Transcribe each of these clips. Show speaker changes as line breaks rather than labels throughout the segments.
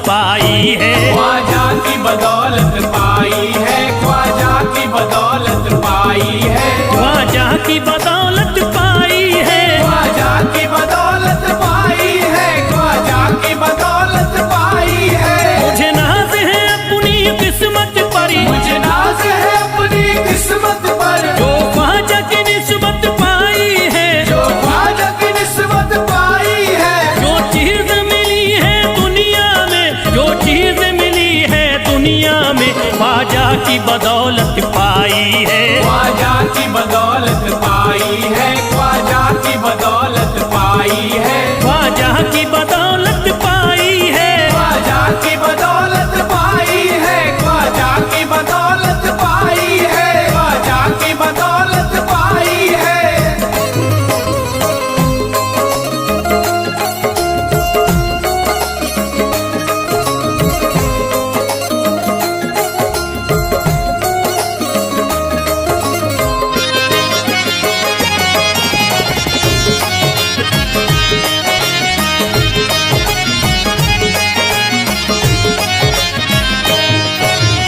पाई है।
ख्वाजा की बदौलत पाई है, ख्वाजा की बदौलत पाई है,
ख्वाजा की बदौलत पाई है,
ख्वाजा की बदौलत पाई है, ख्वाजा की बदौलत पाई है।
मुझे नाज है अपनी किस्मत पर,
मुझे नाज है अपनी किस्मत पर,
जो ख्वाजा की निस्बत पाई है,
जो ख्वाजा की निस्बत पाई है।
जो चीज मिली है दुनिया में, जो चीज मिली है दुनिया में, ख्वाजा की बदौलत पाई है।
ख्वाजा की बदौलत पाई है, ख्वाजा की बदौलत पाई है,
ख्वाजा की बदौलत पाई है,
ख्वाजा की बदौलत पाई है, ख्वाजा की बदौलत पाई है, ख्वाजा की बदौलत पाई है।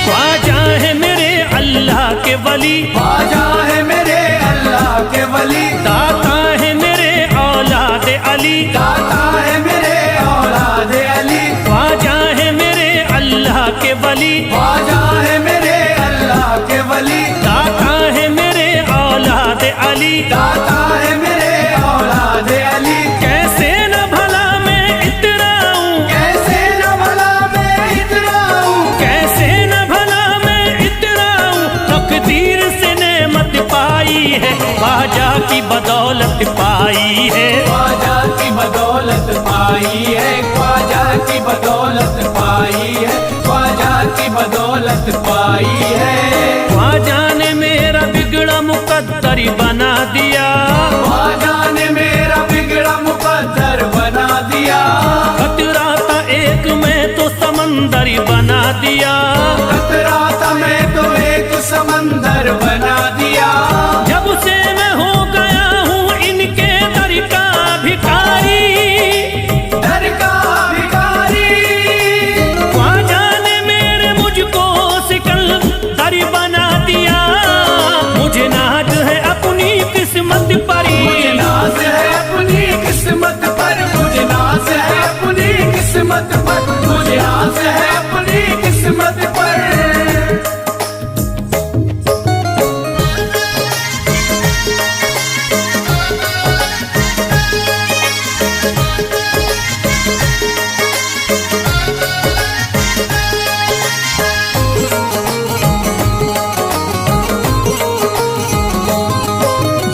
ख्वाजा है मेरे अल्लाह के वली,
ख्वाजा है मेरे अल्लाह के वली,
दाता है मेरे औलाद अली,
दाता है मेरे औलाद अली,
ख्वाजा है मेरे अल्लाह के वली,
ख्वाजा है मेरे अल्लाह के वली,
दाता है मेरे औलाद अली।
दाता है मेरे औलाद अली।
कैसे न भला मैं इतराऊं,
कैसे न भला मैं इतराऊं,
कैसे न भला मैं इतराऊं, तकदीर से नेमत पाई है, ख्वाजा की बदौलत पाई है।
ख्वाजा की बदौलत पाई है, ख्वाजा की बदौलत पाई है, ख्वाजा की बदौलत पाई है।
ख्वाजा ने मेरा बिगड़ा मुकद्दर बना दिया,
ख्वाजा ने मेरा बिगड़ा मुकद्दर बना दिया,
खतरा था एक मैं तो समंदर बना दिया।
खतरा था मैं तो एक समंदर बना दिया।
जब से मैं हो गया हूँ इनके दर का भिखारी,
दर का भिखारी,
ख्वाजा ने मेरे मुझको सिकंदर बना दिया। मुझे नाज है अपनी किस्मत पर,
मुझे नाज है अपनी किस्मत पर, मुझे नाज है अपनी किस्मत पर, मुझे नाज है अपनी किस्मत पर।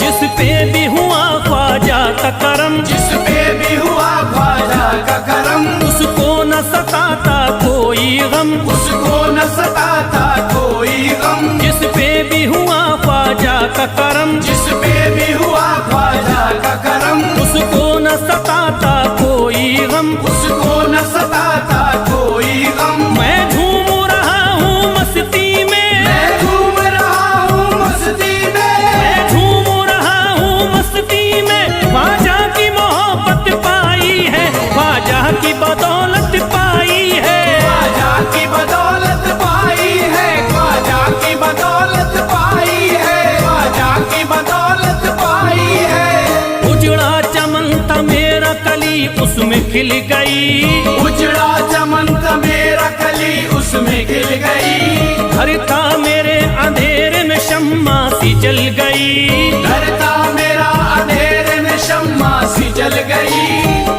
जिस पे भी हुआ ख्वाजा का करम,
जिस पे भी हुआ ख्वाजा का करम,
उसको न सताता कोई गम,
उसको न सताता कोई गम।
जिस पे भी हुआ ख्वाजा का करम,
जिस पे भी हुआ ख्वाजा का करम,
उसको न सताता कोई गम।
उसको न सताता कोई गम।
मैं झूम रहा हूँ मस्ती में,
मैं झूम रहा हूँ मस्ती में,
मैं झूम रहा हूँ मस्ती में, ख्वाजा की मोहब्बत पाई है, ख्वाजा की बदौलत पाई है।
ख्वाजा की बदौलत पाई है, ख्वाजा की बदौलत पाई है, ख्वाजा की बदौलत पाई है।
उजड़ा चमन था मेरा कली उसमें खिल गई,
उजड़ा चमन था मेरा कली उसमें खिल गई।
घर था मेरे अंधेरे में शम्मा सी जल गई,
घर था मेरा अंधेरे में शम्मा सी जल गई।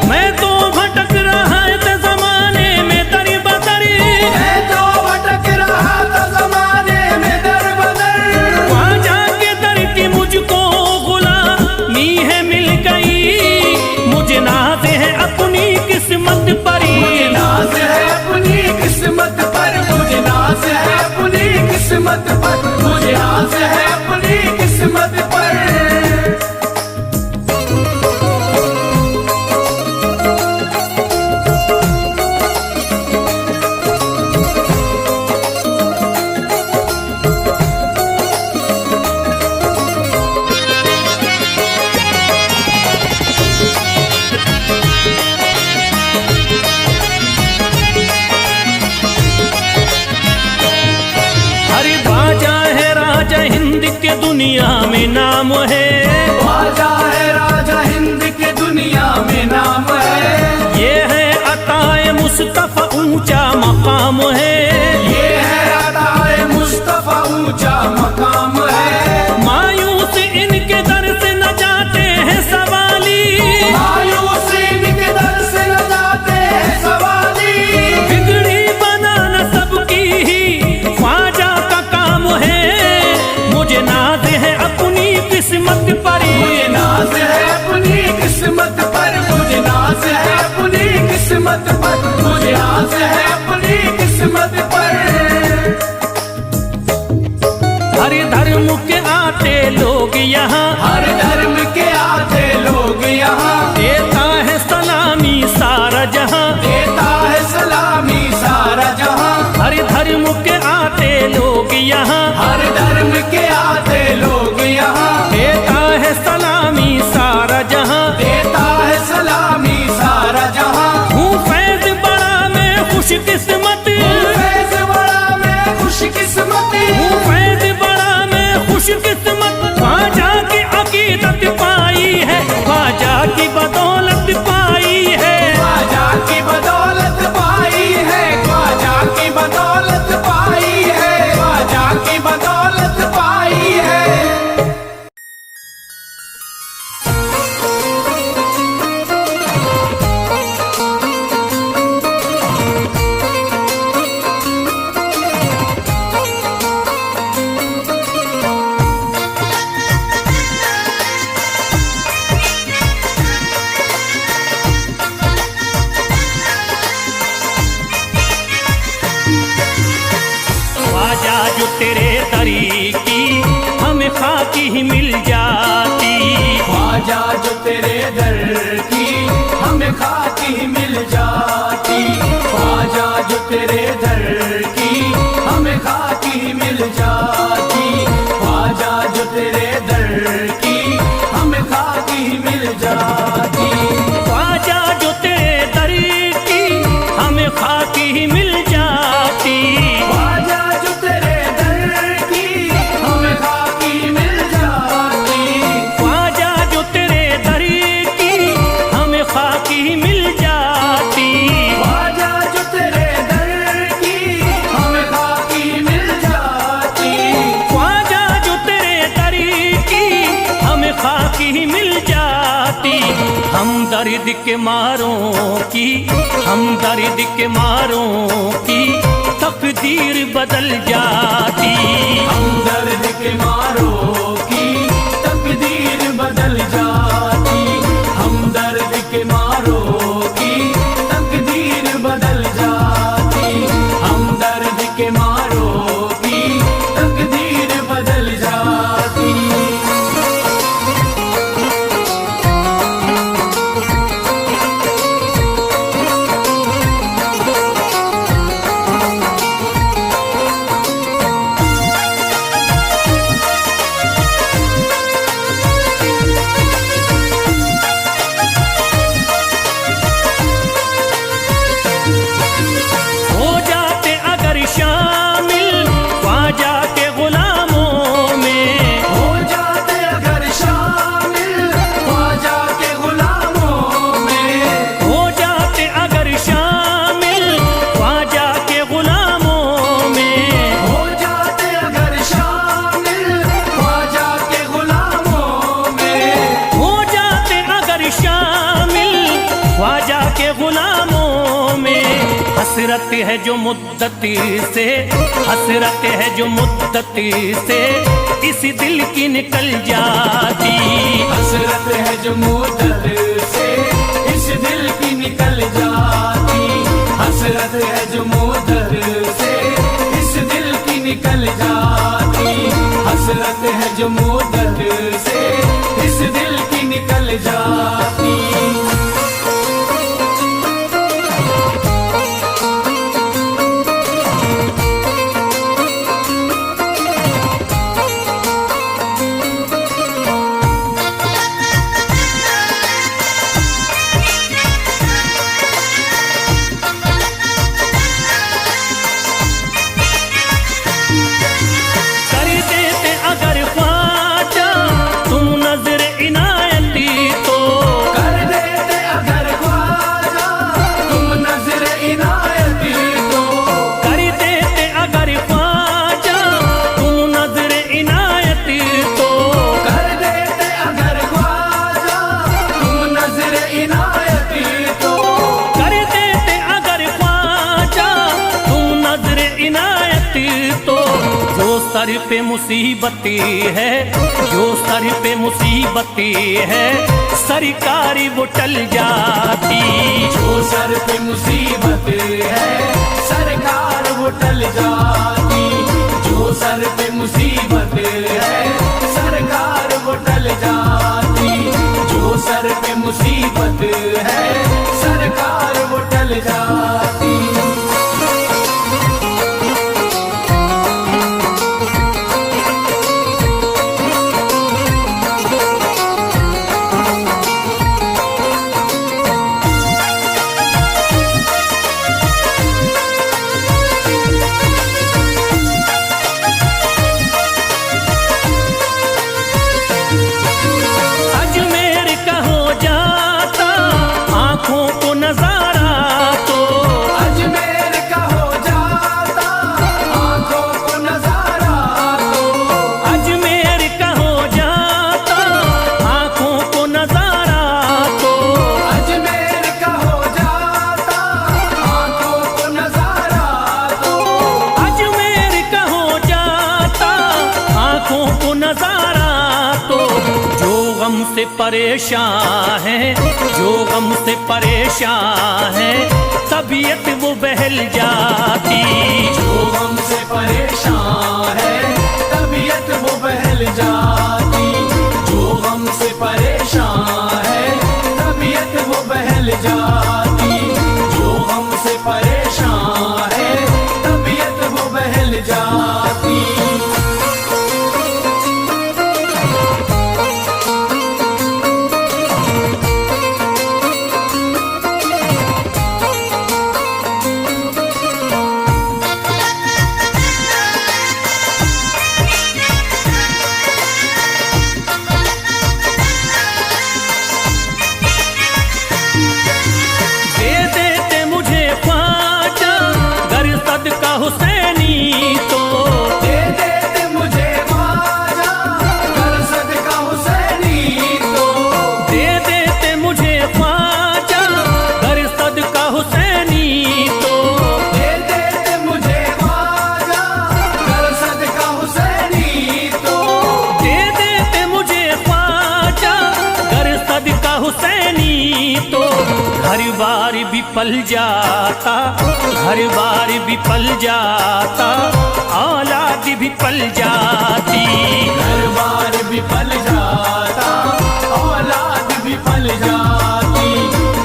मैं तो भटक रहा था जमाने में दर बदर,
मैं तो भटक रहा था जमाने में दर बदर।
ख्वाजा के दर की मुझको गुलामी है मिल गई। मुझे नाज है अपनी किस्मत पर,
मुझे नाज
दुनिया में नाम है,
ख्वाजा है राजा हिंद के दुनिया में नाम है।
ये है अताए मुस्तफा ऊंचा मकाम है,
ये है अताए मुस्तफा ऊंचा मकाम है।
मायूस इनके दर से न जाते हैं सवाली,
मायूस इनके दर से न जाते हैं सवाली।
बिगड़ी बनाना सबकी ही ख्वाजा का काम है। मुझे नाज है अपनी किस्मत पर,
मुझे नाज है अपनी किस्मत पर, मुझे नाज है अपनी किस्मत पर, मुझे नाज है अपनी किस्मत पर।
हर धर्म के आते लोग यहाँ,
हर धर्म के आते लोग यहाँ,
देता है सलामी सारा जहाँ,
देता है सलामी सारा जहाँ।
हर धर्म के आते लोग यहाँ,
हर धर्म के आते लोग यहाँ,
देता है सलामी सारा जहाँ,
देता है सलामी सारा जहाँ।
हूँ फैज बड़ा मैं खुशकिस्मत,
फैज बड़ा मैं खुशकिस्मत,
हूँ फैज बड़ा मैं खुशकिस्मत। ख्वाजा की अकीदत पाई है, ख्वाजा की बदौलत पाई है,
ख्वाजा की बदौलत पाई है, ख्वाजा की बदौलत पाई है, ख्वाजा की बदौलत पाई है।
ख्वाजा जो तेरे दरी की हमें खाकी ही मिल जाती,
ख्वाजा जो तेरे दर की हमें खाकी मिल जाती, ख्वाजा जो तेरे दर की हमें खाकी मिल जाती, ख्वाजा जो तेरे दर की हमें खाकी मिल जाती।
ख्वाजा जो तेरे दरी की हमें खाकी ही मिल जाती,
ख्वाजा जो तेरे दर की हमें खाकी मिल जाती,
ख्वाजा जो तेरे दरी की हमें खाकी ही मिल जाती,
ख्वाजा जो तेरे दर की हमें खाकी मिल जाती,
ख्वाजा जो तेरे दरी की हमें खाकी ही मिल जाती। हम दर्द के मारों की, हम दर्द के मारों की तकदीर बदल जाती,
हम दर्द के मारों की तकदीर बदल जाती, हम दर्द के मारों की तकदीर बदल जाती, हम दर्द के मारों की तकदीर बदल जाती।
हो जाते अगर शामिल ख्वाजा के गुलामों में,
हो जाते अगर शामिल ख्वाजा के गुलामों में,
हो जाते अगर शामिल ख्वाजा के गुलामों में,
हो जाते अगर शामिल ख्वाजा के गुलामों में,
हो जाते अगर शामिल ख्वाजा के गुलामों में। हसरत है जो मुद्दती से, हसरत है जो मुद्दती से इस दिल की निकल जाती,
हसरत है जो मुद्दत से इस दिल की निकल जाती, हसरत है जो मुद्दत से इस दिल की निकल जाती, हसरत है जो मुद्दत से इस दिल की निकल जाती।
कर देते अगर ख्वाजा सर पे मुसीबतें है, जो सर पे मुसीबतें है, सरकारी वो टल जाती।
जो सर पे मुसीबत है सरकार वो टल जाती। जो सर पे मुसीबत है सरकार वो टल जाती। जो सर पे मुसीबत है सरकार वो टल जाती।
से परेशान है, जो गम से परेशान है, तबीयत वो बहल जाती।
जो गम से परेशान है तबीयत वो बहल जाती। जो गम से परेशान है तबीयत वो बहल जाती। जो गम से परेशान है तबीयत वो बहल जाती।
हुसैनी तो
दे देते मुझे ख्वाजा कर सदका हुसैनी तो।
दे देते मुझे ख्वाजा कर सदका हुसैनी तो।
दे देते मुझे ख्वाजा कर सदका हुसैनी तो।
दे देते मुझे ख्वाजा कर सदका हुसैनी तो। घर बार भी पल जाता, घर बार भी पल जाता, औलाद भी पल जाती।
घर बार भी पल जाता औलाद भी पल जाती।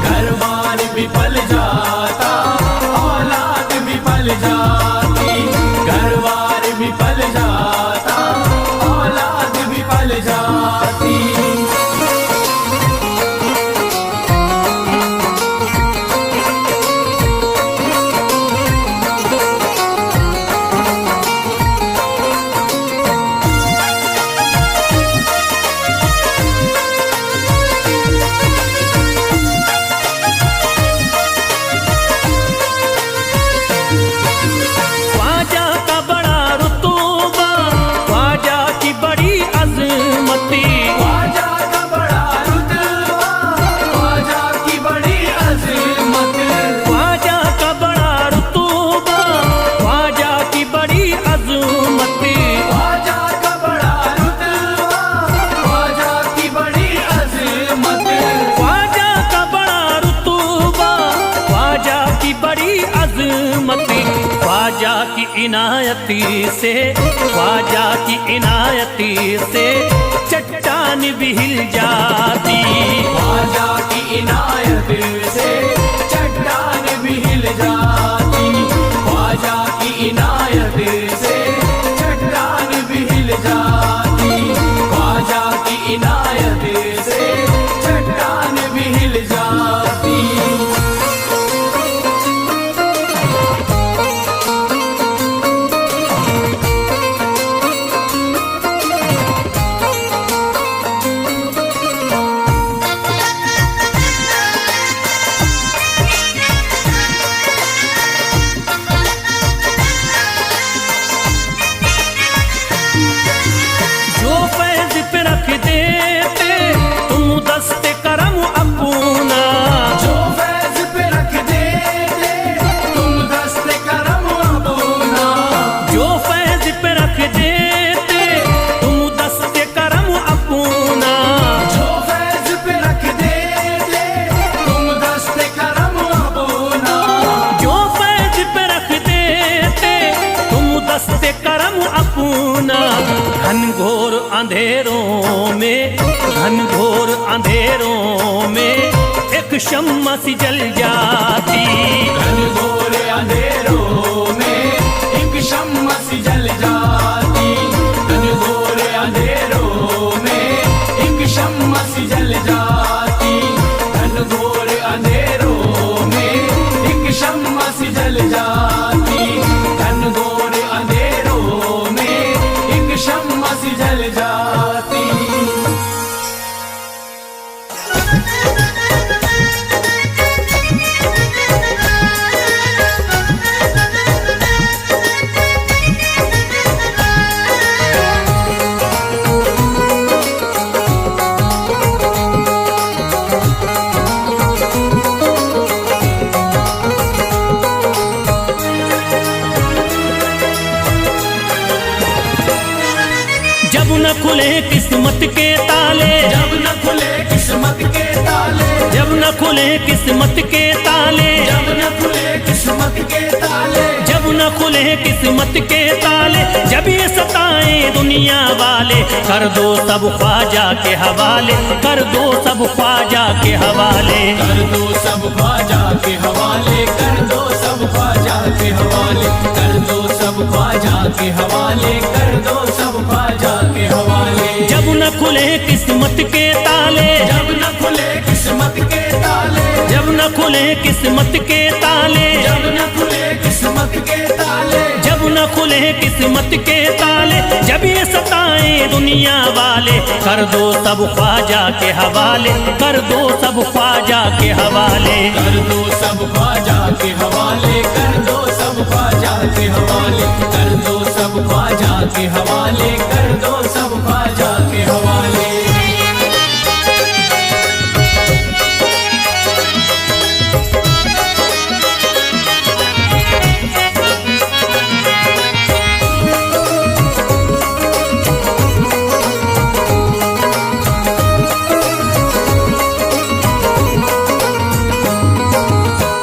घर बार भी पल जाता औलाद भी पल जाती। घर बार भी पल जाता औलाद भी पल जाती।
ख्वाजा की इनायती से, ख्वाजा की इनायती से चट्टान भी हिल जाती।
ख्वाजा की इनायत से चट्टान भी हिल जाती। ख्वाजा की इनायत से चट्टान भी हिल जाती। ख्वाजा की इनायत से चट्टान भी हिल जाती।
अंधेरों में, घनघोर अंधेरों में एक शम्मा सी जल जाती।
घनघोर अंधेरों में एक शम्मा सी जल जाती। घनघोर अंधेरों में एक शम्मा सी जल जाती। घनघोर अंधेरों में एक शम्मा सी जल जाती। घनघोर अंधेरों में एक शम्मा सी जल जाती।
जब न खुले किस्मत के ताले,
जब न खुले किस्मत के ताले,
जब न खुले किस्मत के ताले,
जब न खुले किस्मत के ताले,
जब न खुले किस्मत के ताले, जब ये सताए दुनिया वाले, कर दो सब ख्वाजा के हवाले, कर दो सब ख्वाजा के हवाले।
कर दो सब ख्वाजा के हवाले, कर दो सब ख्वाजा के हवाले, कर दो सब ख्वाजा के हवाले, कर दो सब ख्वाजा के हवाले।
जब न खुले किस्मत के ताले,
जब न खुले किस्मत के ताले,
जब न खुले किस्मत के ताले,
जब न खुले किस्मत के ताले,
जब न खुले किस्मत के ताले, जब ये सताए दुनिया वाले, कर दो सब ख्वाजा के हवाले, कर दो सब ख्वाजा के हवाले।
कर दो सब ख्वाजा के हवाले, कर दो सब ख्वाजा के हवाले, कर दो सब ख्वाजा के हवाले, कर दो सब ख्वाजा के हवाले।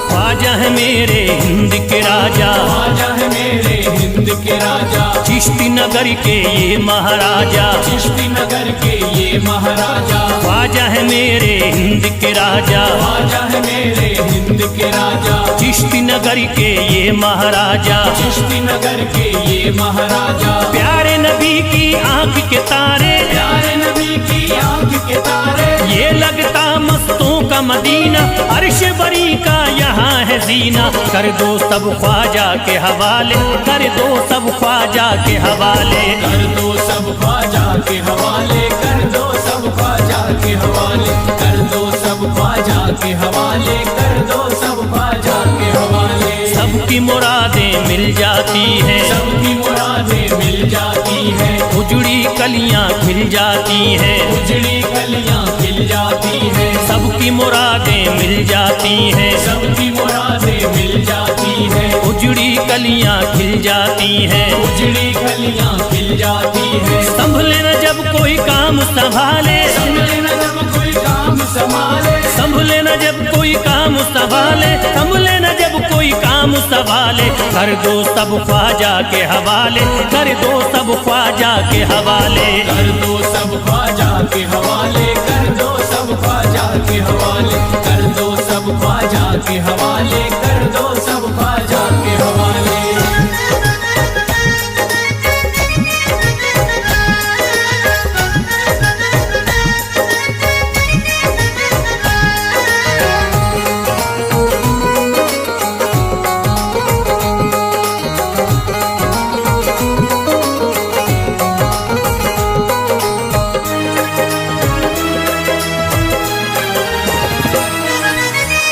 ख्वाजा है मेरे हिंद के राजा,
ख्वाजा है मेरे हिंद के राजा,
चिश्ती नगर के ये महाराजा,
चिश्ती नगर के ये महाराजा।
ख्वाजा है मेरे हिंद के राजा,
ख्वाजा है मेरे हिंद के राजा,
चिश्ती नगर के ये महाराजा।
चिश्ती नगर के ये महाराजा।
प्यारे नबी की आंख के तारे,
प्यारे नबी की आंख के तारे,
ये लगता मस्तों का मदीना, अर्श बरी का यहाँ है जीना। कर दो सब ख्वाजा के हवाले, कर दो सब ख्वाजा के हवाले।
कर दो सब ख्वाजा के हवाले, कर दो सब ख्वाजा के हवाले, कर दो सब ख्वाजा के हवाले, कर दो सब ख्वाजा के हवाले।
सबकी मुरादें मिल जाती हैं,
सबकी मुरादें मिल जाती हैं,
उजड़ी कलियां खिल जाती हैं,
उजड़ी कलियां खिल जाती हैं।
सबकी मुरादें मिल जाती हैं,
सबकी मुरादें मिल जाती हैं,
उजड़ी कलियां खिल जाती हैं।
उजड़ी कलियां खिल जाती हैं।
संभले न जब कोई काम संभाले,
संभले न जब कोई काम संभाले,
संभले न जब कोई काम संभाले, संभले न जब कोई काम संभाले। कर दो सब ख्वाजा के हवाले, कर दो सब ख्वाजा के हवाले।
कर दो सब ख्वाजा के हवाले, कर दो सब ख्वाजा के हवाले, कर दो सब ख्वाजा के हवाले, कर दो सब ख्वाजा के हवाले।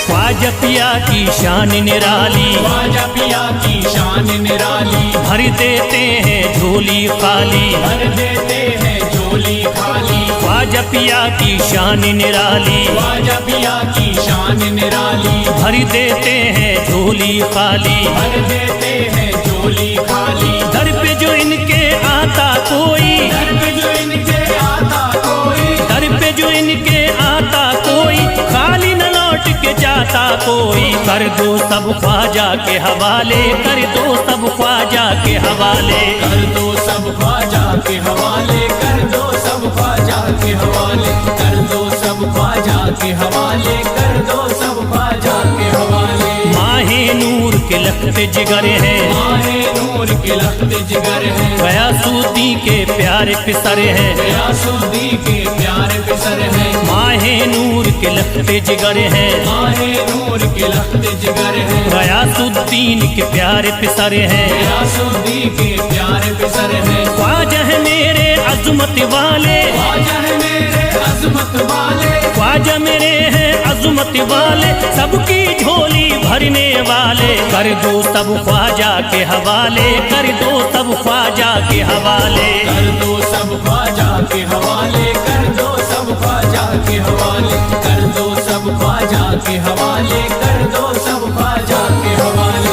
ख्वाजा पिया की शान निराली,
ख्वाजा पिया की शान निराली,
भर देते हैं झोली खाली,
भर देते हैं झोली खाली।
ख्वाजा पिया की शान निराली,
ख्वाजा पिया की शान निराली,
भर देते हैं झोली खाली,
भर देते हैं झोली खाली।
दर पे जो इनके आता कोई,
दर पे जो इनके आता कोई,
दर पे जो इनके आता कोई, खाली न लौट के जाता कोई, कर दो सब ख्वाजा के हवाले, कर दो सब ख्वाजा के हवाले।
कर दो सब ख्वाजा के हवाले, कर दो सब ख्वाजा के हवाले, कर दो सब ख्वाजा के हवाले, कर दो सब ख्वाजा के हवाले।
माहे नूर के लखते जिगर है,
माहे नूर के लखते जिगर है,
गयासुद्दीन के प्यारे पिसर है,
गयासुद्दीन के प्यारे पिसर है।
माहे नूर के लखते जिगर है,
माहे नूर के लखते जिगर है,
गयासुद्दीन के प्यारे पिसर है,
गयासुद्दीन के प्यारे पिसर है।
ख्वाजा है मेरे अज़मत वाले,
ख्वाजा है मेरे अज़मत वाले,
ख्वाजा मेरे हैं अज़मत वाले, सबकी झोली भरने वाले। कर दो सब ख्वाजा के हवाले, कर दो सब ख्वाजा के हवाले।
कर दो सब ख्वाजा के हवाले, कर दो सब ख्वाजा के हवाले, कर दो सब ख्वाजा के हवाले, कर दो सब ख्वाजा के हवाले।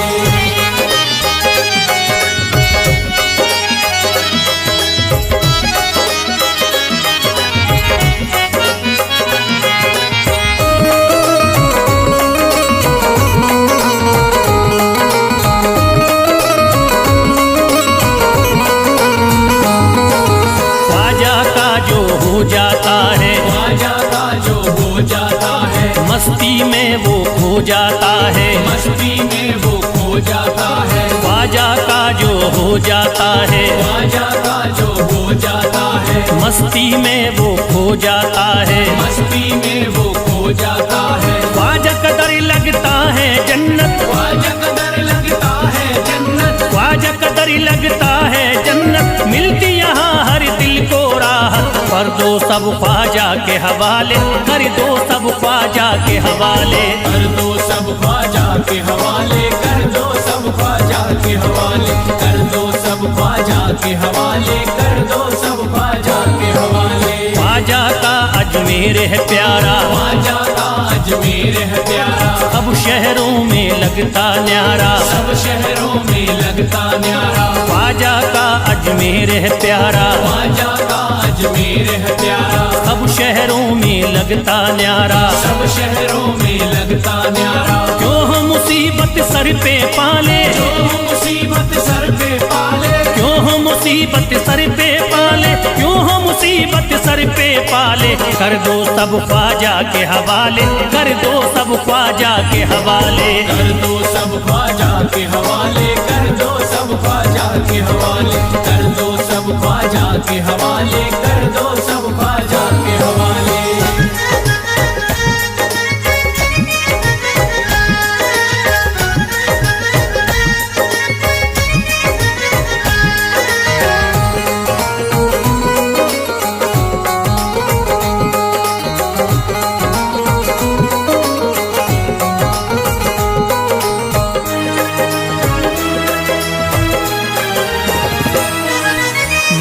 जाता है
ख्वाजा का जो हो जाता है,
मस्ती में वो खो जाता है,
मस्ती में वो खो जाता है।
ख्वाजा का जो हो जाता है,
ख्वाजा का जो हो जाता है,
मस्ती में वो खो जाता है,
मस्ती में वो खो जाता है।
ख्वाजा कदर लगता है जन्नत,
ख्वाजा कदर लगता है जन्नत,
ख्वाजा कदर लगता है जन्नत, मिलती यहाँ हर दिल को राहत। कर दो सब ख्वाजा के हवाले, कर दो सब ख्वाजा के हवाले।
कर दो सब ख्वाजा के हवाले, कर दो सब ख्वाजा के हवाले, कर दो सब ख्वाजा के हवाले, कर दो सब ख्वाजा के हवाले।
ख्वाजा का अजमेर है प्यारा,
ख्वाजा का अजमेर है प्यारा,
सब शहरों में लगता न्यारा,
सब शहरों में लगता न्यारा।
ख्वाजा का अजमेर है प्यारा,
ख्वाजा का अजमेर है प्यारा,
सब शहरों में लगता न्यारा,
सब शहरों में लगता न्यारा।
क्यों हम मुसीबत सर पे पाले,
जो मुसीबत सर पे पाले,
क्यों हम मुसीबत सर पे पाले, क्यों हम मुसीबत सर पे पाले। कर दो सब ख्वाजा के हवाले, कर दो सब ख्वाजा के हवाले।
कर दो सब ख्वाजा के हवाले, कर दो सब ख्वाजा के हवाले, कर दो सब ख्वाजा के हवाले, कर दो सब ख्वाजा के हवाले।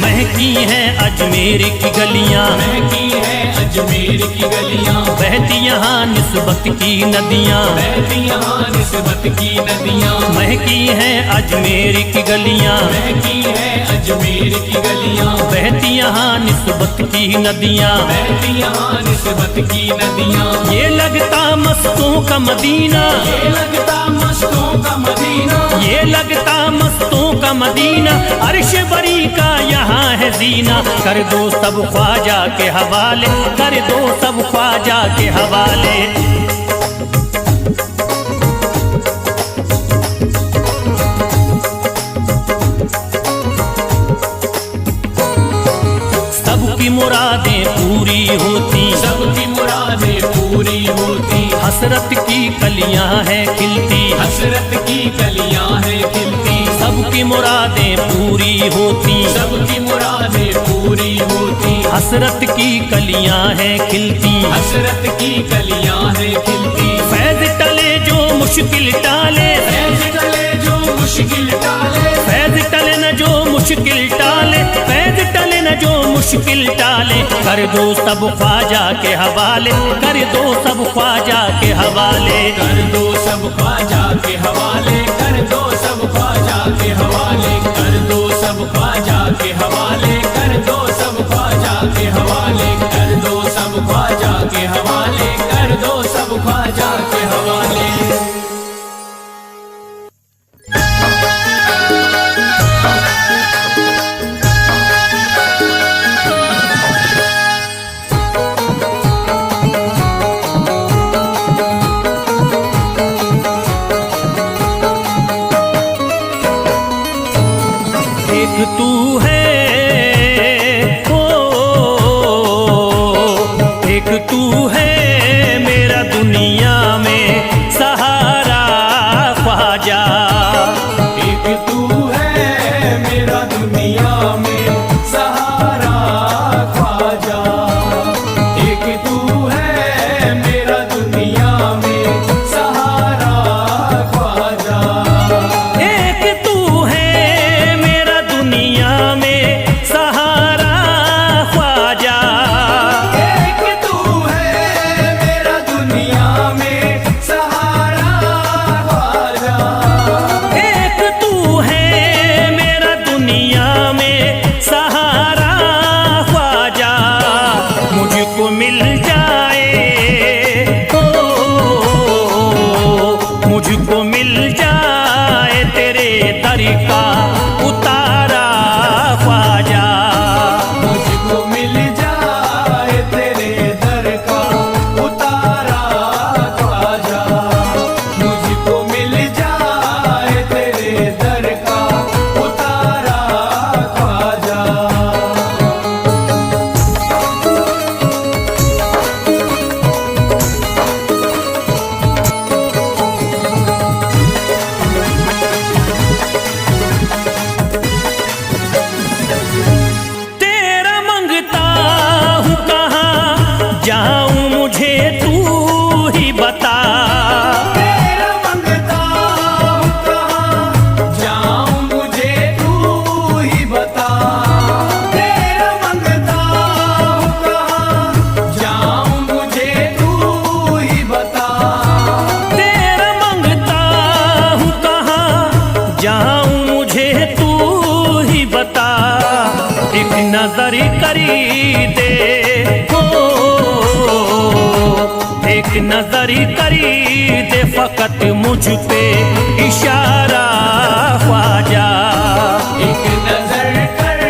महकी हैं अजमेर की गलियां,
महकी है अजमेर की गलियां,
बहती यहाँ निस्बत की नदियाँ,
बहती यहाँ निस्बत की नदियां।
महकी हैं अजमेर की गलियां,
महकी है अजमेर की गलियां,
बहती यहाँ निस्बत की नदियाँ,
बहती यहाँ निस्बत की नदियां।
ये लगता मस्तों का मदीना,
ये लगता मस्तों का मदीना,
ये लगता मस्तों का मदीना, अर्श बरी का यहाँ है जीना। कर दो सब ख्वाजा के हवाले, कर दो सब ख्वाजा के हवाले। सबकी मुरादें पूरी होती,
सबकी मुरादें पूरी होती,
हसरत की कलियां हैं खिलती,
हसरत की कलियां हैं खिलती।
सबकी मुरादें पूरी होती,
सबकी मुरादें पूरी होती,
हसरत की कलियां हैं खिलती,
हसरत की कलियां हैं खिलती।
फैज टले जो मुश्किल टाले,
फैज टले जो मुश्किल टाले,
फैज टले न जो मुश्किल टाले, फैज टले न जो मुश्किल टाले। कर दो सब ख्वाजा के हवाले, कर दो सब ख्वाजा के हवाले।
कर दो सब ख्वाजा के हवाले, कर दो सब ख्वाजा के हवाले, कर दो सब ख्वाजा के हवाले, कर दो सब ख्वाजा के हवाले, कर दो सब ख्वाजा के हवाले, कर दो सब ख्वाजा के
एक तू है, ओ एक तू है मेरा दुनिया में सहारा ख्वाजा।
एक तू है मेरा दुनिया में सहारा ख्वाजा। एक तू है मेरा दुनिया में सहारा ख्वाजा।
एक तू है मेरा दुनिया में सहारा ख्वाजा।
एक तू है मेरा दुनिया में सहारा ख्वाजा।
एक तू है मेरा दुनिया में सहारा ख्वाजा। मुझको मिल जाए, ओ मुझको मिल जाए तेरे दर का उतारा ख्वाजा।
मुझको मिल जाए तेरे दर का उतारा ख्वाजा। मुझको मिल जाए तेरे दर का उतारा ख्वाजा।
तेरा मंगता हूँ कहाँ जाऊँ मुझे तू ही बता।
तेरा मंगता हूँ कहाँ जाऊँ मुझे तू ही बता। तेरा मंगता हूँ कहाँ जाऊँ मुझे तू ही बता।
तेरा मंगता हूँ कहाँ जाऊँ मुझे तू ही बता। एक नजर करी दे, हो एक नजर करी दे फकत मुझ पे इशारा ख्वाजा।
एक नजर कर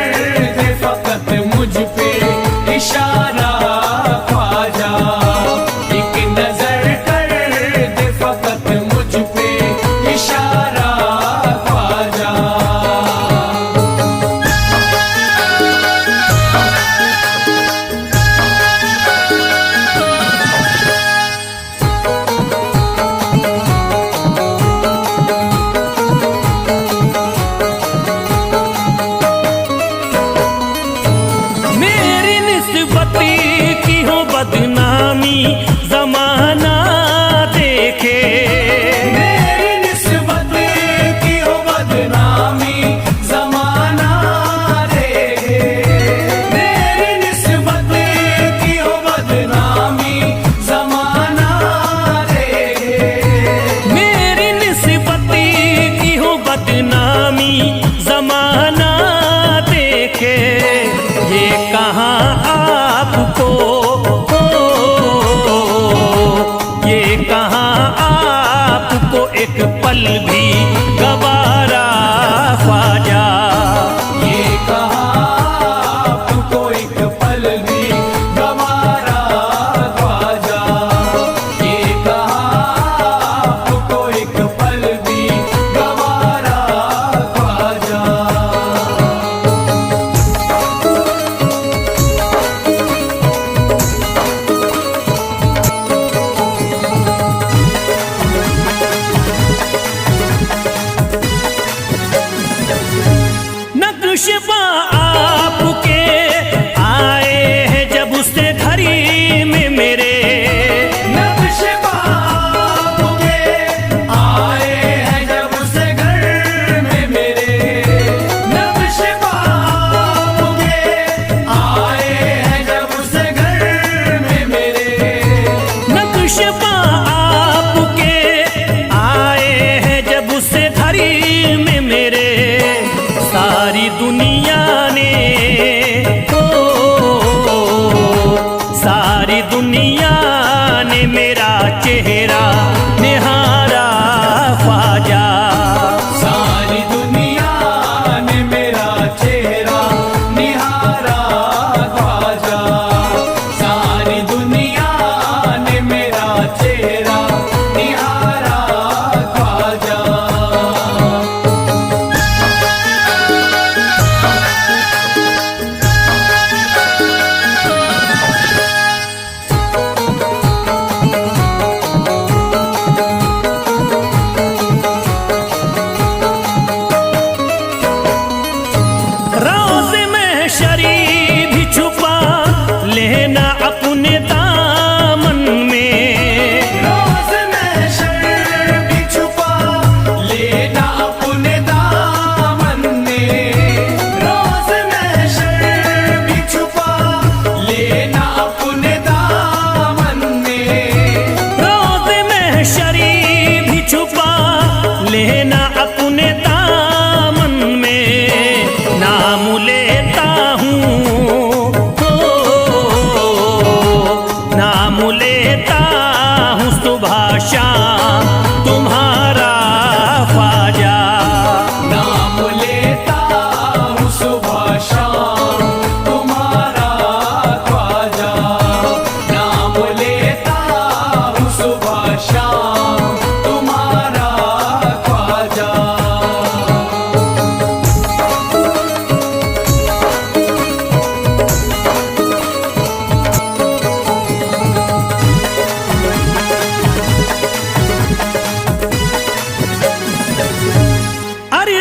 दे फकत मुझ पे इशारा ख्वाजा। एक नजर कर दे फकत मुझ पे इशारा ख्वाजा।
मेरी निस्बती की हो बदनामी जमाना देखे।
मेरी निस्बत की हो बदनामी जमाना देखे। मेरी निस्बत की हो बदनामी जमाना देखे।
मेरी निस्बती की हो बदनामी जमाना देखे। ये कहाँ आपको, ये कहाँ आपको एक पल भी गवारा ख्वाजा।
ये कहाँ आपको एक पल भी गवारा ख्वाजा। ये कहाँ आपको एक पल भी गवारा ख्वाजा।
नक्शबा आपके आए हैं जब से घड़ी में मेरे।
नक्शबा आपके आए हैं जब से घर में मेरे। नक्शबा आपके आए हैं जब से घर में मेरे।
नक्शबा आपके आए हैं जब से घड़ी में मेरे। सारी दुनिया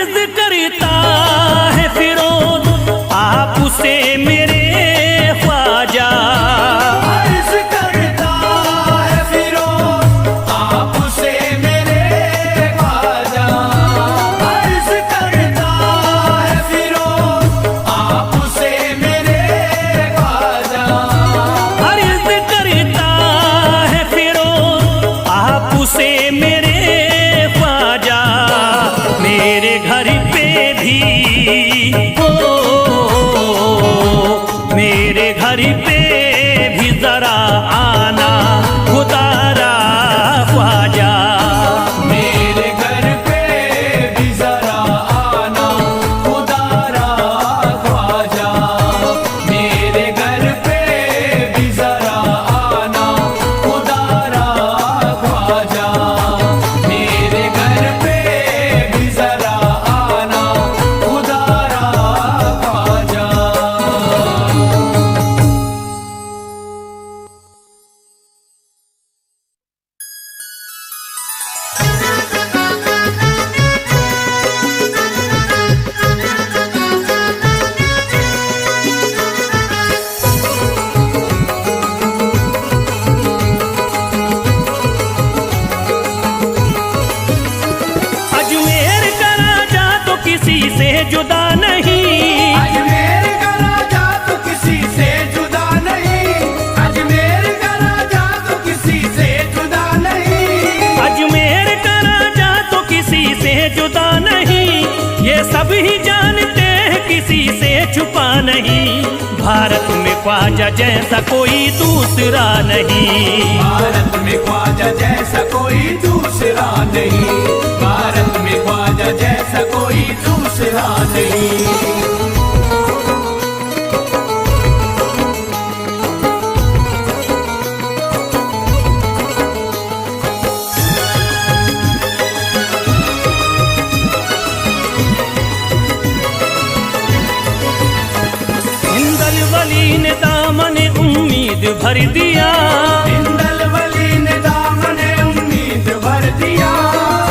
अर्ज करता है फिरोज आपसे मेरे ख्वाजा,
अर्ज करता है फिरोज आपसे मेरे ख्वाजा, अर्ज करता है फिरोज आपसे मेरे ख्वाजा,
अर्ज करता है फिरोज आपसे मेरे ख्वाजा, मेरे घर पे भी मेरे घर पे भी जरा आना खुदारा ख्वाजा,
मेरे घर पे भी जरा आना खुदारा ख्वाजा, मेरे घर पे भी जरा आना खुदारा ख्वाजा, मेरे घर पे भी जरा आना खुदारा ख्वाजा।
अजमेर का राजा तो किसी से जुदा नहीं,
अजमेर का राजा तो किसी से जुदा नहीं, अजमेर का राजा तो किसी से जुदा नहीं,
अजमेर का राजा तो किसी से जुदा नहीं, ये सब ही जानते हैं किसी से छुपा नहीं, भारत में ख्वाजा जैसा कोई दूसरा नहीं,
भारत में ख्वाजा जैसा कोई दूसरा नहीं, भारत में ख्वाजा जैसा कोई दूसरा नहीं।
हिंदल वली ने दामन उम्मीद भर दिया,
हिंदल वली ने दामन उम्मीद भर दिया,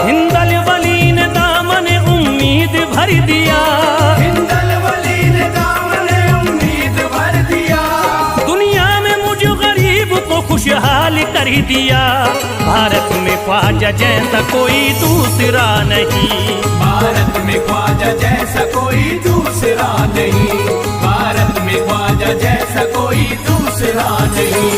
हिंदल वली ने दामन उम्मीद भर दिया,
हिंदल वली ने दामन उम्मीद भर दिया,
दुनिया में मुझ गरीब को खुशहाल कर दिया, भारत में ख्वाजा जैसा कोई दूसरा नहीं,
भारत में ख्वाजा जैसा कोई दूसरा नहीं, भारत में ख्वाजा जैसा कोई दूसरा नहीं।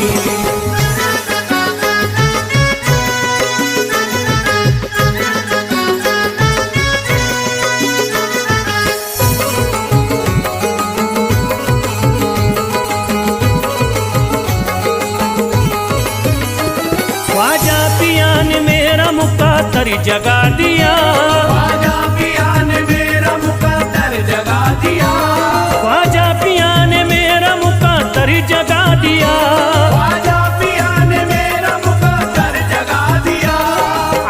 ख्वाजा पिया ने मेरा मुकद्दर जगा दिया,
ख्वाजा पिया ने मेरा मुकद्दर जगा दिया,
ख्वाजा पिया ने मेरा मुकद्दर जगा दिया,
ख्वाजा पिया ने मेरा मुकद्दर जगा दिया,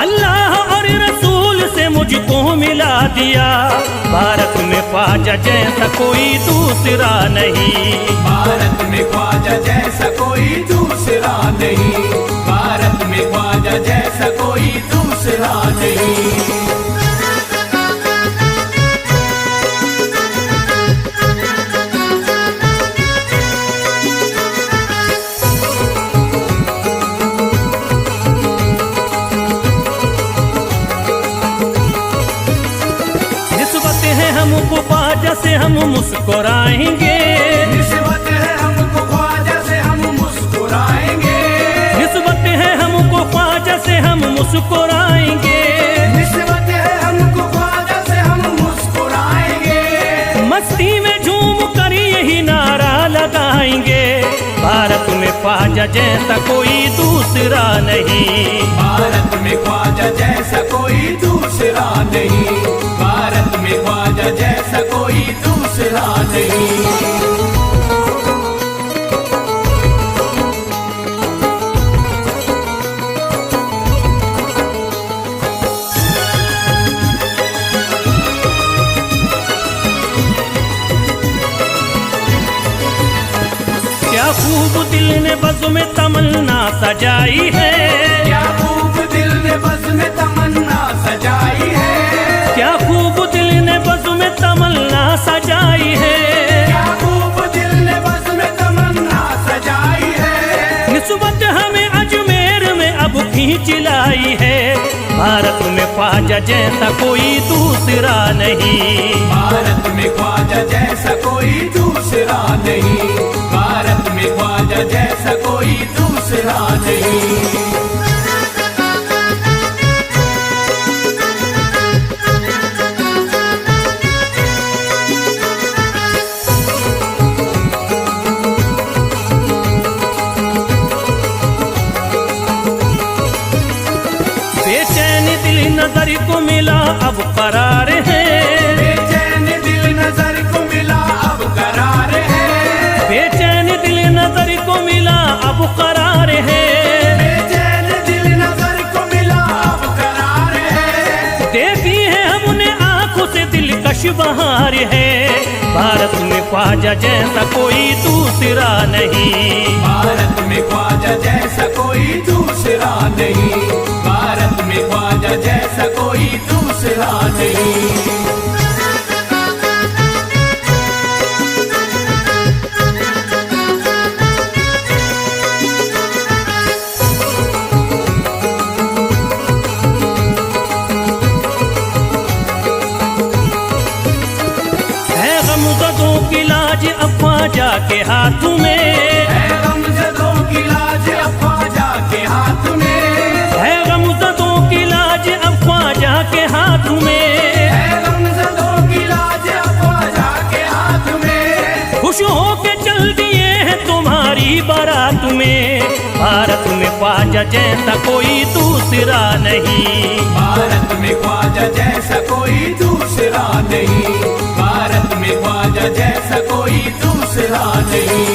अल्लाह और रसूल से मुझको मिला दिया, भारत में ख्वाजा जैसा कोई दूसरा नहीं,
भारत में ख्वाजा जैसा कोई दूसरा नहीं, भारत में ख्वाजा जैसा कोई दूसरा नहीं।
निस्बत है हमको ख्वाजा से हम मुस्कुराएंगे,
निस्बत है हमको ख्वाजा से हम मुस्कुराएंगे,
निस्बत है हमको ख्वाजा से हम मुस्कुराएंगे,
निस्बत है हमको ख्वाजा से हम मुस्कुराएंगे,
मस्ती में झूम कर यही नारा लगाएंगे, भारत में ख्वाजा जैसा कोई दूसरा नहीं,
भारत में ख्वाजा जैसा कोई दूसरा नहीं, भारत में ख्वाजा जैसा कोई दूसरा नहीं।
क्या खूब दिल ने बज़्म में तमन्ना सजाई है,
क्या खूब दिल ने बज़्म में तमन्ना सजाई है,
क्या खूब दिल चिलाई है। भारत में ख्वाजा जैसा कोई दूसरा नहीं,
भारत में ख्वाजा जैसा कोई दूसरा नहीं, भारत में ख्वाजा जैसा कोई दूसरा नहीं।
बेचैन दिल नजर को मिला अब करार है,
बेचैन दिल नजर को मिला अब करार है,
बेचैन दिल नजर को मिला अब करार है,
बेचैन दिल नजर को मिला अब करार है।
देखी है हमने आंखों से दिलकश बहार है। भारत में ख्वाजा जैसा कोई दूसरा नहीं,
भारत में ख्वाजा जैसा कोई दूसरा नहीं, भारत में ख्वाजा जैसा कोई दूसरा नहीं।
है गमज़दों की लाज अब ख्वाजा के हाथ में,
है गमज़दों की लाज अब ख्वाजा के हाथ में,
है गमज़दों की लाज अब ख्वाजा के हाथ में,
है गमज़दों की लाज अब ख्वाजा के हाथ में।
खुश होके चल दिए हैं तुम्हारी बारात में। भारत में ख्वाजा जैसा कोई दूसरा नहीं,
भारत में ख्वाजा जैसा कोई दूसरा नहीं, भारत में ख्वाजा जैसा कोई दूसरा नहीं।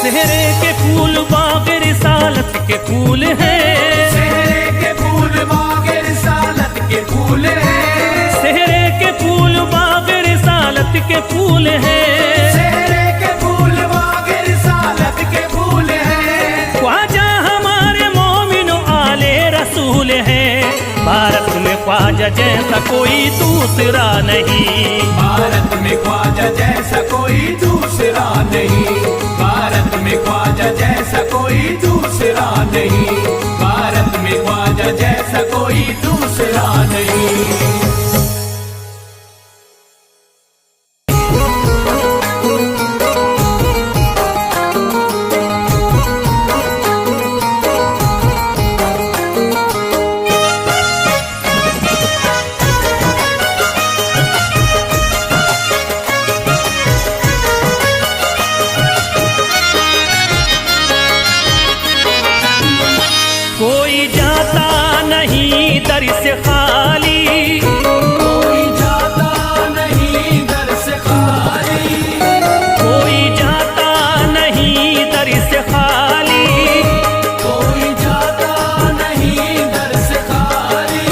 सेहरे के फूल बाग रिसालत के फूल हैं,
सेहरे के फूल बाग रिसालत के फूल हैं,
सेहरे के फूल बाग रिसालत के फूल हैं,
सेहरे के फूल बाग रिसालत के फूल हैं।
ख्वाजा हमारे मोमिनो आले रसूल हैं। भारत में ख्वाजा जैसा कोई दूसरा नहीं,
भारत में ख्वाजा जैसा कोई दूसरा नहीं, भारत में ख्वाजा जैसा कोई दूसरा नहीं, भारत में ख्वाजा जैसा कोई दूसरा नहीं।
कोई जाता नहीं दर से खाली,
कोई जाता नहीं दर से खाली,
कोई जाता नहीं दर से खाली,
कोई जाता नहीं दर से खाली,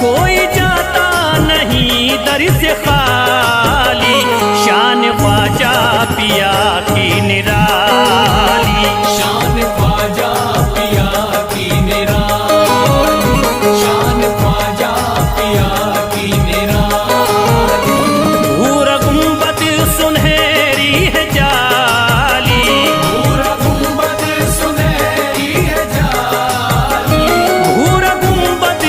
कोई जाता नहीं दर से खाली। शान ख्वाजा पिया की निराली,
शान ख्वाजा पिया की निराली, शान ख्वाजा पिया की निराली।
भूरा गुंबद सुनहरी है जाली,
पूरा गुंबद सुनहरी है जाली,
भूरा गुंबद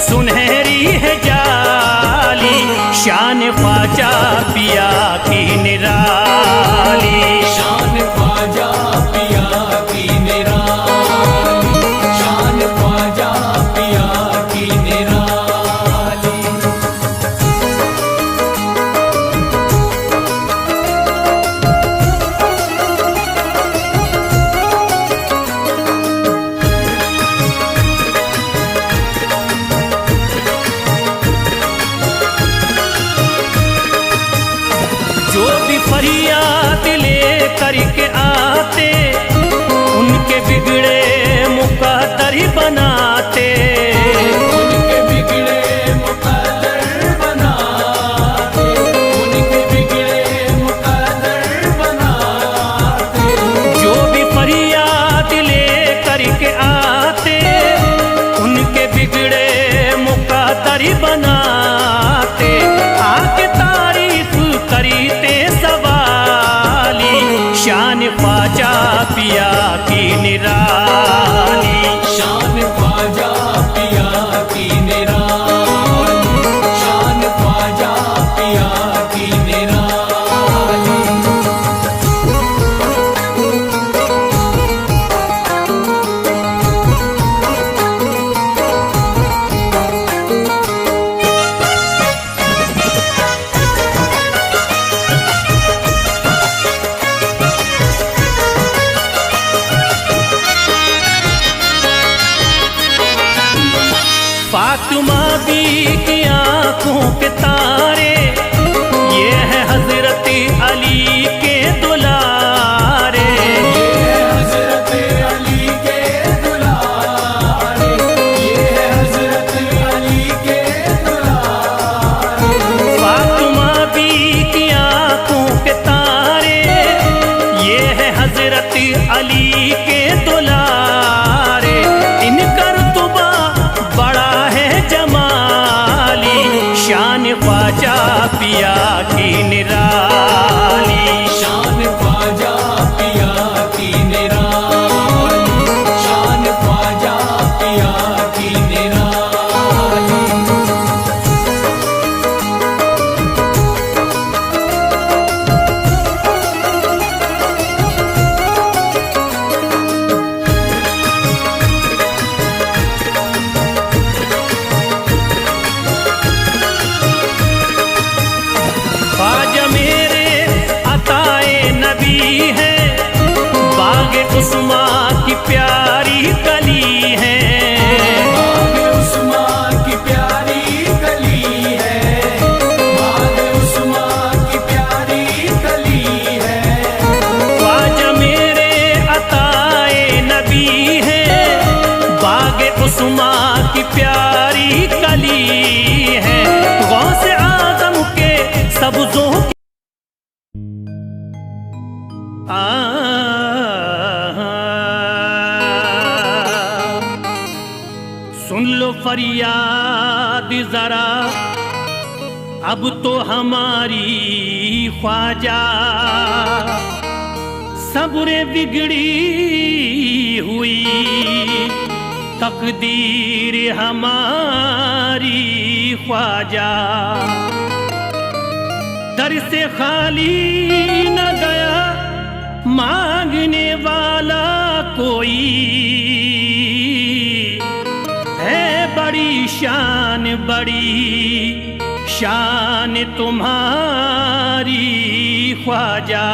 सुनहरी है जाली। शान ख्वाजा पिया की निराली,
शान ख्वाजा पिया की निराली, शान ख्वाजा पिया की निराली।
जो भी फरियाद ले करके आते, उनके बिगड़े मुकद्दर बनाते,
उनके बिगड़े मुकद्दर बनाते, उनके बिगड़े मुकद्दर बनाते।
जो भी फरियाद ले करके शान ख्वाजा पिया की निराली,
शान ख्वाजा पिया की निराली, शान ख्वाजा पिया की निराली।
ख्वाजा मेरे अताए नबी है, बाग उस्मा की प्यारी कली है,
बाग उस्मा की प्यारी कली है, बाग उस्मा की प्यारी कली है।
ख्वाजा मेरे अताए नबी है, बाग उस्मा की प्यारी कली है, गौस आजम के सब्जों की सुन लो फरियाद जरा अब तो हमारी ख्वाजा, सब्र बिगड़ी हुई तकदीर हमारी ख्वाजा, दर से खाली न गया मांगने वाला कोई, है बड़ी शान तुम्हारी ख्वाजा।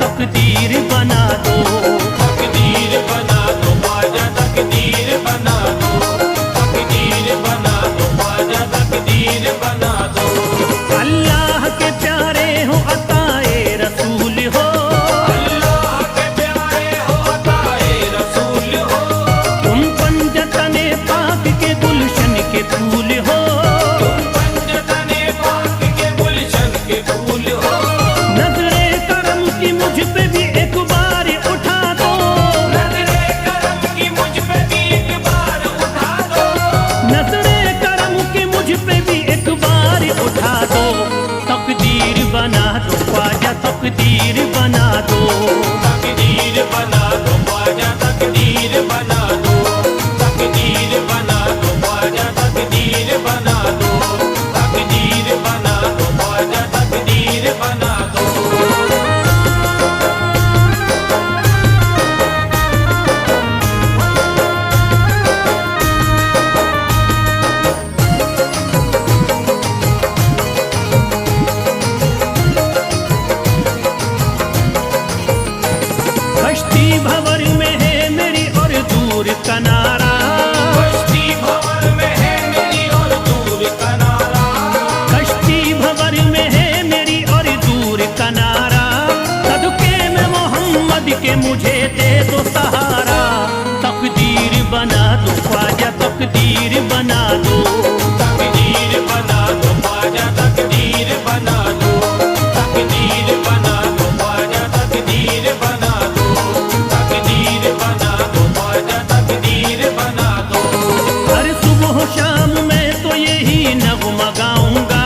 तकदीर बना दो,
तकदीर बना दो ख्वाजा, तकदीर बना दो, तकदीर बना दो ख्वाजा, तकदीर बना दो।
अल्लाह के प्यारे हो अताए रसूल हो,
अल्लाह के प्यारे हो अताए रसूल हो,
तुम पंजतने पाक के गुलशन के फूल हो,
तुम पंजतने पाक के गुलशन के फूल हो।
नजरे करम की मुझ पे भी एक बार उठा दो,
नजरे करम की मुझ पे भी एक बार उठा दो,
नजरे करम की मुझ पे भी एक बार उठा दो, तकदीर बना दो ख्वाजा, तकदीर बना दो,
तकदीर बना दो ख्वाजा, तकदीर बना दो, तकदीर बना दो ख्वाजा, तकदीर बना दो, तकदीर बना दो ख्वाजा, तकदीर बना दो।
कश्ती भंवर में है मेरी और दूर कनारा,
कश्ती भंवर में है मेरी और दूर कनारा,
कश्ती भंवर में है मेरी और दूर कनारा, सदके में मोहम्मद के मुझे दे दो सहारा, तकदीर बना दो ख्वाजा, तकदीर बना दो,
तकदीर बना दो ख्वाजा, तकदीर बना दो, तकदीर बना दो ख्वाजा, तकदीर बना दो, तकदीर बना दो ख्वाजा, तकदीर बना दो।
हर सुबह शाम मैं तो यही नगमा गाऊंगा,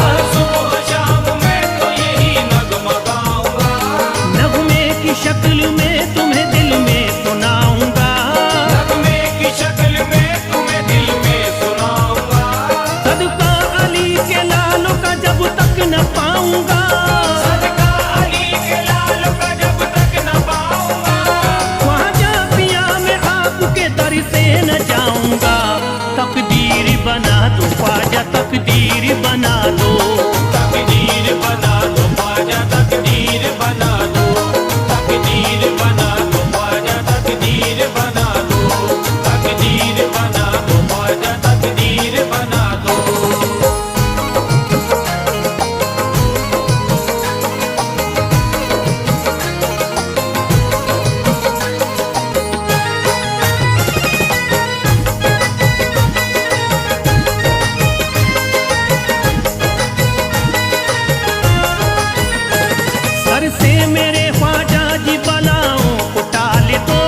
हर सुबह शाम मैं तो यही नगमा गाऊंगा,
नगमे की शक्ल में तुम्हें दिल में सुनाऊंगा,
नगमे की शक्ल में तुम्हें दिल में सुनाऊंगा,
सदका अली के लालों का जब तक न पाऊंगा,
सदका अली के लाल का जब तक न
ख्वाजा तकदीर बना दो,
तकदीर बना दो ख्वाजा तकदीर बना दो, तकदीर बना दो ख्वाजा तकदीर बना दो, तकदीर बना दो ख्वाजा तकदीर बना दो।
सर से मेरे ख्वाजा जी बलाओं को टाल दो,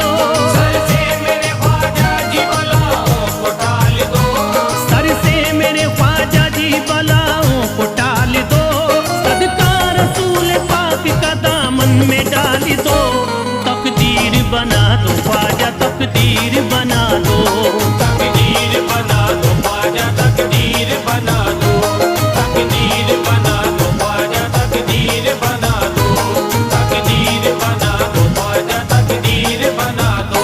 सर से मेरे ख्वाजा जी बलाओं को टाल दो,
सर से मेरे ख्वाजा जी बलाओं को टाल दो, सदका रसूल पाक का दामन में डाल दो, तकदीर बना दो ख्वाजा तकदीर बना दो,
तकदीर बना दो ख्वाजा तकदीर बना दो, तकदीर बना दो ख्वाजा तकदीर बना दो, तकदीर बना दो ख्वाजा तकदीर बना दो।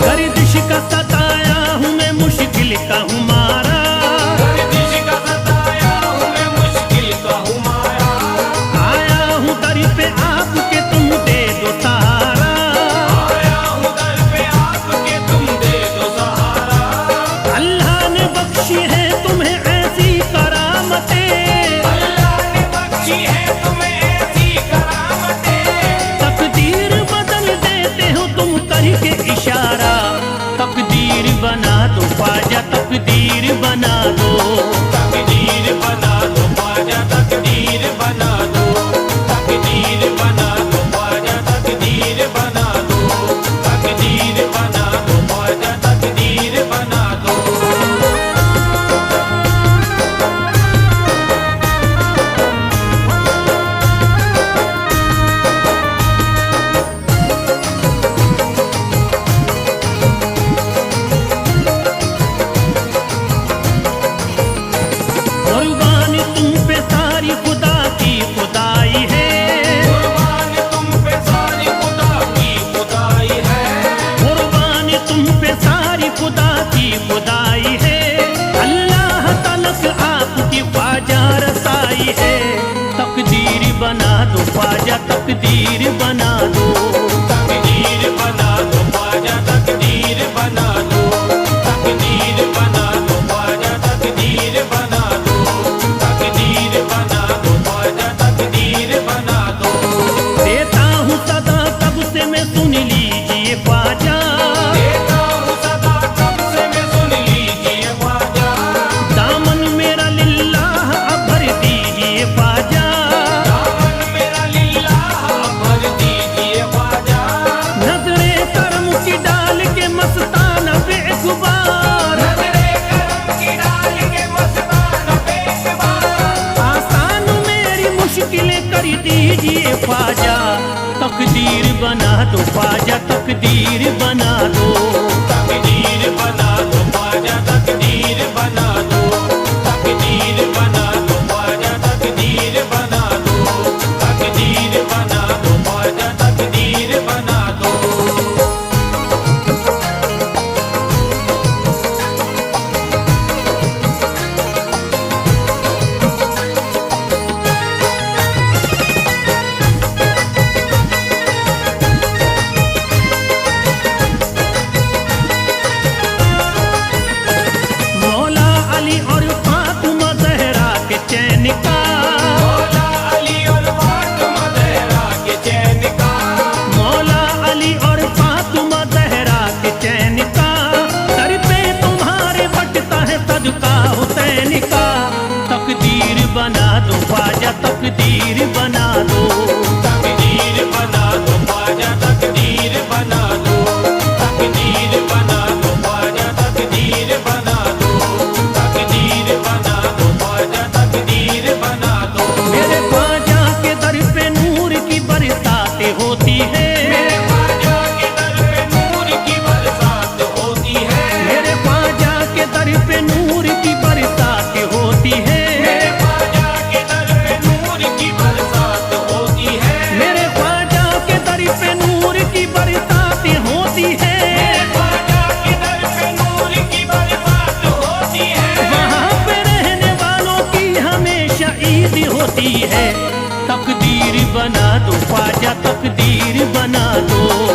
गर्दिश का सताया हूँ मैं मुश्किल का हूँ मारा,
गर्दिश का सताया हूँ मैं मुश्किल का हूँ मारा,
आया हूँ दर पे आपके तुम दे दो सहारा,
आया हूँ दर पे आपके तुम दे दो सहारा।
अल्लाह ने बख्शी है तुम्हें ऐसी करामतें,
अल्लाह ने बख्शी है तुम्हें ऐसी करामतें,
तकदीर बदल देते हो तुम करके इशारा, तकदीर बना दो ख्वाजा तकदीर बना दो,
तकदीर बना दो ख्वाजा तकदीर बना दो, तकदीर बना दो ख्वाजा तकदीर बना दो, तकदीर बना दो ख्वाजा तकदीर बना दो।
कुर्बान तुम पे सारी खुदा की खुदाई है,
कुर्बान तुम पे सारी खुदा की खुदाई है,
कुर्बान तुम पे सारी खुदा की खुदाई है, अल्लाह तलक आपकी ख्वाजा रसाई है, तकदीर बना दो ख्वाजा तकदीर बना दो,
तकदीर बना दो ख्वाजा तकदीर बना दो, तकदीर बना दो ख्वाजा तकदीर बना दो, तकदीर बना दो ख्वाजा तकदीर बना दो।
देता हूँ सदा तब से मैं सुन लीजिए ख्वाजा,
देता हूँ सदा कब से मैं सुन लीजिए ख्वाजा,
दामन मेरा लिल्लाह अब भर दीजिए ख्वाजा,
दामन मेरा लिल्लाह भर दीजिए ख्वाजा,
नजरे करम की डाल के मस्ताना बेखुबार,
नजरे करम की डाल के मस्ताना बेकबार,
आसान मेरी मुश्किलें कर दीजिए ख्वाजा, तकदीर बना दो ख्वाजा तकदीर बना दो,
तकदीर बना दो ख्वाजा तकदीर बना दो, तकदीर बना दो ख्वाजा तकदीर बना दो, तकदीर बना दो ख्वाजा तकदीर बना दो।
होती है। तकदीर बना दो ख्वाजा, तकदीर बना दो।